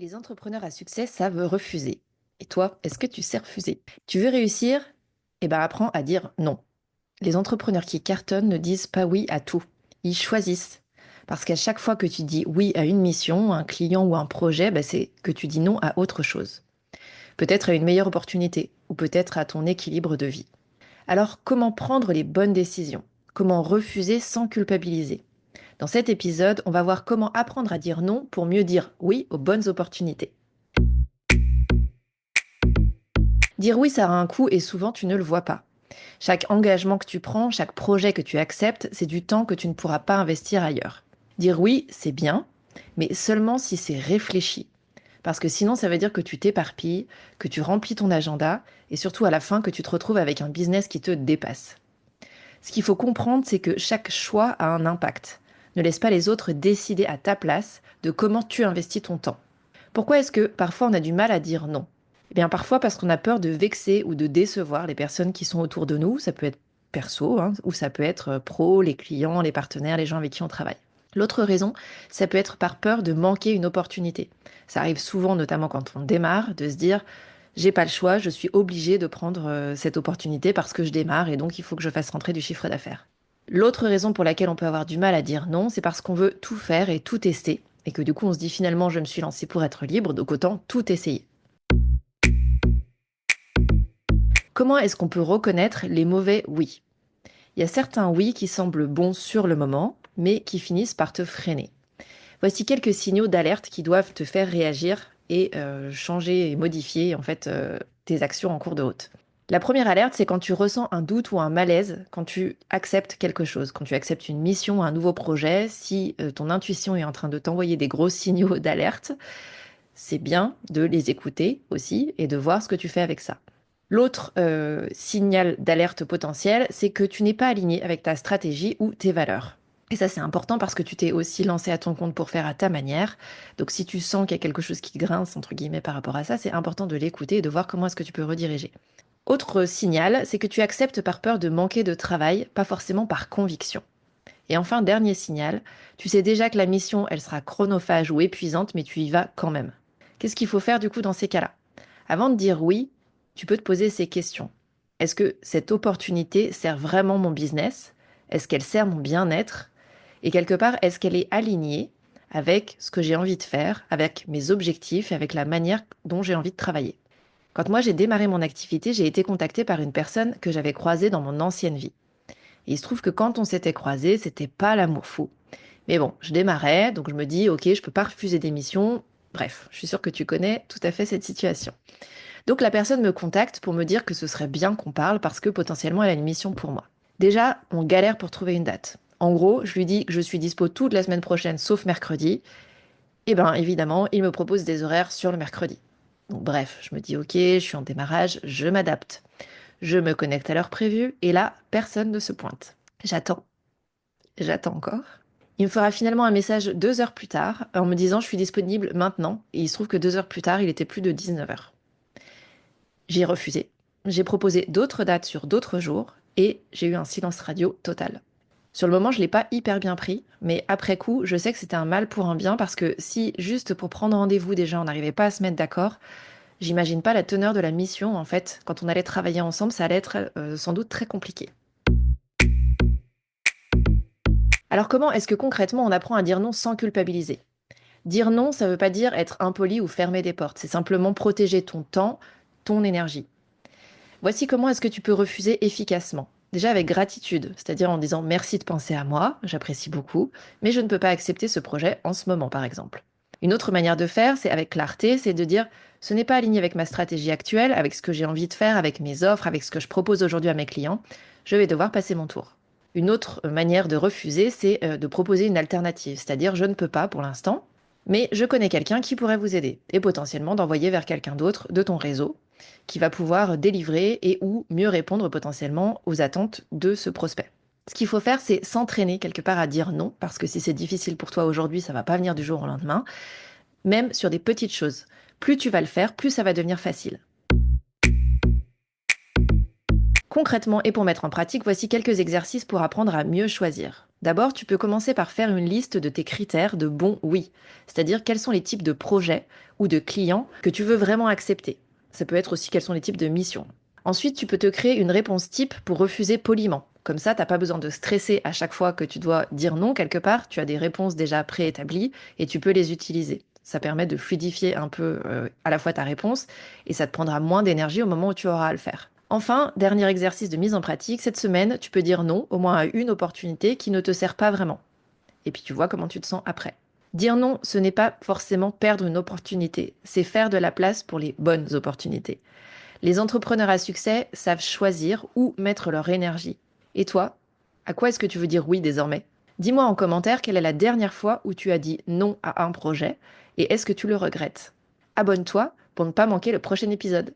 Les entrepreneurs à succès savent refuser. Et toi, est-ce que tu sais refuser? Tu veux réussir? Eh ben, apprends à dire non. Les entrepreneurs qui cartonnent ne disent pas oui à tout. Ils choisissent. Parce qu'à chaque fois que tu dis oui à une mission, à un client ou à un projet, ben, c'est que tu dis non à autre chose. Peut-être à une meilleure opportunité, ou peut-être à ton équilibre de vie. Alors, comment prendre les bonnes décisions? Comment refuser sans culpabiliser? Dans cet épisode, on va voir comment apprendre à dire non pour mieux dire oui aux bonnes opportunités. Dire oui, ça a un coût et souvent tu ne le vois pas. Chaque engagement que tu prends, chaque projet que tu acceptes, c'est du temps que tu ne pourras pas investir ailleurs. Dire oui, c'est bien, mais seulement si c'est réfléchi. Parce que sinon, ça veut dire que tu t'éparpilles, que tu remplis ton agenda et surtout à la fin que tu te retrouves avec un business qui te dépasse. Ce qu'il faut comprendre, c'est que chaque choix a un impact. Ne laisse pas les autres décider à ta place de comment tu investis ton temps. Pourquoi est-ce que parfois on a du mal à dire non? Eh bien, parfois parce qu'on a peur de vexer ou de décevoir les personnes qui sont autour de nous. Ça peut être perso, hein, ou ça peut être pro, les clients, les partenaires, les gens avec qui on travaille. L'autre raison, ça peut être par peur de manquer une opportunité. Ça arrive souvent, notamment quand on démarre, de se dire j'ai pas le choix, je suis obligé de prendre cette opportunité parce que je démarre et donc il faut que je fasse rentrer du chiffre d'affaires. L'autre raison pour laquelle on peut avoir du mal à dire non, c'est parce qu'on veut tout faire et tout tester et que du coup on se dit finalement je me suis lancé pour être libre, donc autant tout essayer. Comment est-ce qu'on peut reconnaître les mauvais oui? Il y a certains oui qui semblent bons sur le moment, mais qui finissent par te freiner. Voici quelques signaux d'alerte qui doivent te faire réagir et changer et modifier en fait tes actions en cours de route. La première alerte, c'est quand tu ressens un doute ou un malaise quand tu acceptes quelque chose, quand tu acceptes une mission, un nouveau projet, si ton intuition est en train de t'envoyer des gros signaux d'alerte, c'est bien de les écouter aussi et de voir ce que tu fais avec ça. L'autre signal d'alerte potentiel, c'est que tu n'es pas aligné avec ta stratégie ou tes valeurs. Et ça, c'est important parce que tu t'es aussi lancé à ton compte pour faire à ta manière. Donc, si tu sens qu'il y a quelque chose qui grince, entre guillemets, par rapport à ça, c'est important de l'écouter et de voir comment est-ce que tu peux rediriger. Autre signal, c'est que tu acceptes par peur de manquer de travail, pas forcément par conviction. Et enfin, dernier signal, tu sais déjà que la mission, elle sera chronophage ou épuisante, mais tu y vas quand même. Qu'est-ce qu'il faut faire du coup dans ces cas-là? Avant de dire oui, tu peux te poser ces questions. Est-ce que cette opportunité sert vraiment mon business? Est-ce qu'elle sert mon bien-être? Et quelque part, est-ce qu'elle est alignée avec ce que j'ai envie de faire, avec mes objectifs et avec la manière dont j'ai envie de travailler? Quand moi j'ai démarré mon activité, j'ai été contactée par une personne que j'avais croisée dans mon ancienne vie. Et il se trouve que quand on s'était croisés, c'était pas l'amour fou. Mais bon, je démarrais, donc je me dis, ok, je peux pas refuser des missions. Bref, je suis sûre que tu connais tout à fait cette situation. Donc la personne me contacte pour me dire que ce serait bien qu'on parle parce que potentiellement elle a une mission pour moi. Déjà, on galère pour trouver une date. En gros, je lui dis que je suis dispo toute la semaine prochaine sauf mercredi. Et bien évidemment, il me propose des horaires sur le mercredi. Donc bref, je me dis ok, je suis en démarrage, je m'adapte. Je me connecte à l'heure prévue et là, personne ne se pointe. J'attends, j'attends encore. Il me fera finalement un message 2 heures plus tard en me disant je suis disponible maintenant et il se trouve que 2 heures plus tard, il était plus de 19 heures. J'ai refusé. J'ai proposé d'autres dates sur d'autres jours et j'ai eu un silence radio total. Sur le moment, je l'ai pas hyper bien pris, mais après coup, je sais que c'était un mal pour un bien parce que si juste pour prendre rendez-vous déjà, on n'arrivait pas à se mettre d'accord, j'imagine pas la teneur de la mission en fait. Quand on allait travailler ensemble, ça allait être sans doute très compliqué. Alors comment est-ce que concrètement on apprend à dire non sans culpabiliser? Dire non, ça veut pas dire être impoli ou fermer des portes, c'est simplement protéger ton temps, ton énergie. Voici comment est-ce que tu peux refuser efficacement. Déjà avec gratitude, c'est-à-dire en disant merci de penser à moi, j'apprécie beaucoup, mais je ne peux pas accepter ce projet en ce moment par exemple. Une autre manière de faire, c'est avec clarté, c'est de dire ce n'est pas aligné avec ma stratégie actuelle, avec ce que j'ai envie de faire, avec mes offres, avec ce que je propose aujourd'hui à mes clients, je vais devoir passer mon tour. Une autre manière de refuser, c'est de proposer une alternative, c'est-à-dire je ne peux pas pour l'instant, mais je connais quelqu'un qui pourrait vous aider, et potentiellement d'envoyer vers quelqu'un d'autre de ton réseau qui va pouvoir délivrer et ou mieux répondre potentiellement aux attentes de ce prospect. Ce qu'il faut faire, c'est s'entraîner quelque part à dire non, parce que si c'est difficile pour toi aujourd'hui, ça va pas venir du jour au lendemain, même sur des petites choses. Plus tu vas le faire, plus ça va devenir facile. Concrètement et pour mettre en pratique, voici quelques exercices pour apprendre à mieux choisir. D'abord, tu peux commencer par faire une liste de tes critères de bon oui, c'est-à-dire quels sont les types de projets ou de clients que tu veux vraiment accepter. Ça peut être aussi quels sont les types de missions. Ensuite, tu peux te créer une réponse type pour refuser poliment. Comme ça, t'as pas besoin de stresser à chaque fois que tu dois dire non quelque part, tu as des réponses déjà préétablies et tu peux les utiliser. Ça permet de fluidifier un peu à la fois ta réponse et ça te prendra moins d'énergie au moment où tu auras à le faire. Enfin, dernier exercice de mise en pratique, cette semaine, tu peux dire non au moins à une opportunité qui ne te sert pas vraiment. Et puis tu vois comment tu te sens après. Dire non, ce n'est pas forcément perdre une opportunité, c'est faire de la place pour les bonnes opportunités. Les entrepreneurs à succès savent choisir où mettre leur énergie. Et toi, à quoi est-ce que tu veux dire oui désormais? Dis-moi en commentaire quelle est la dernière fois où tu as dit non à un projet et est-ce que tu le regrettes? Abonne-toi pour ne pas manquer le prochain épisode.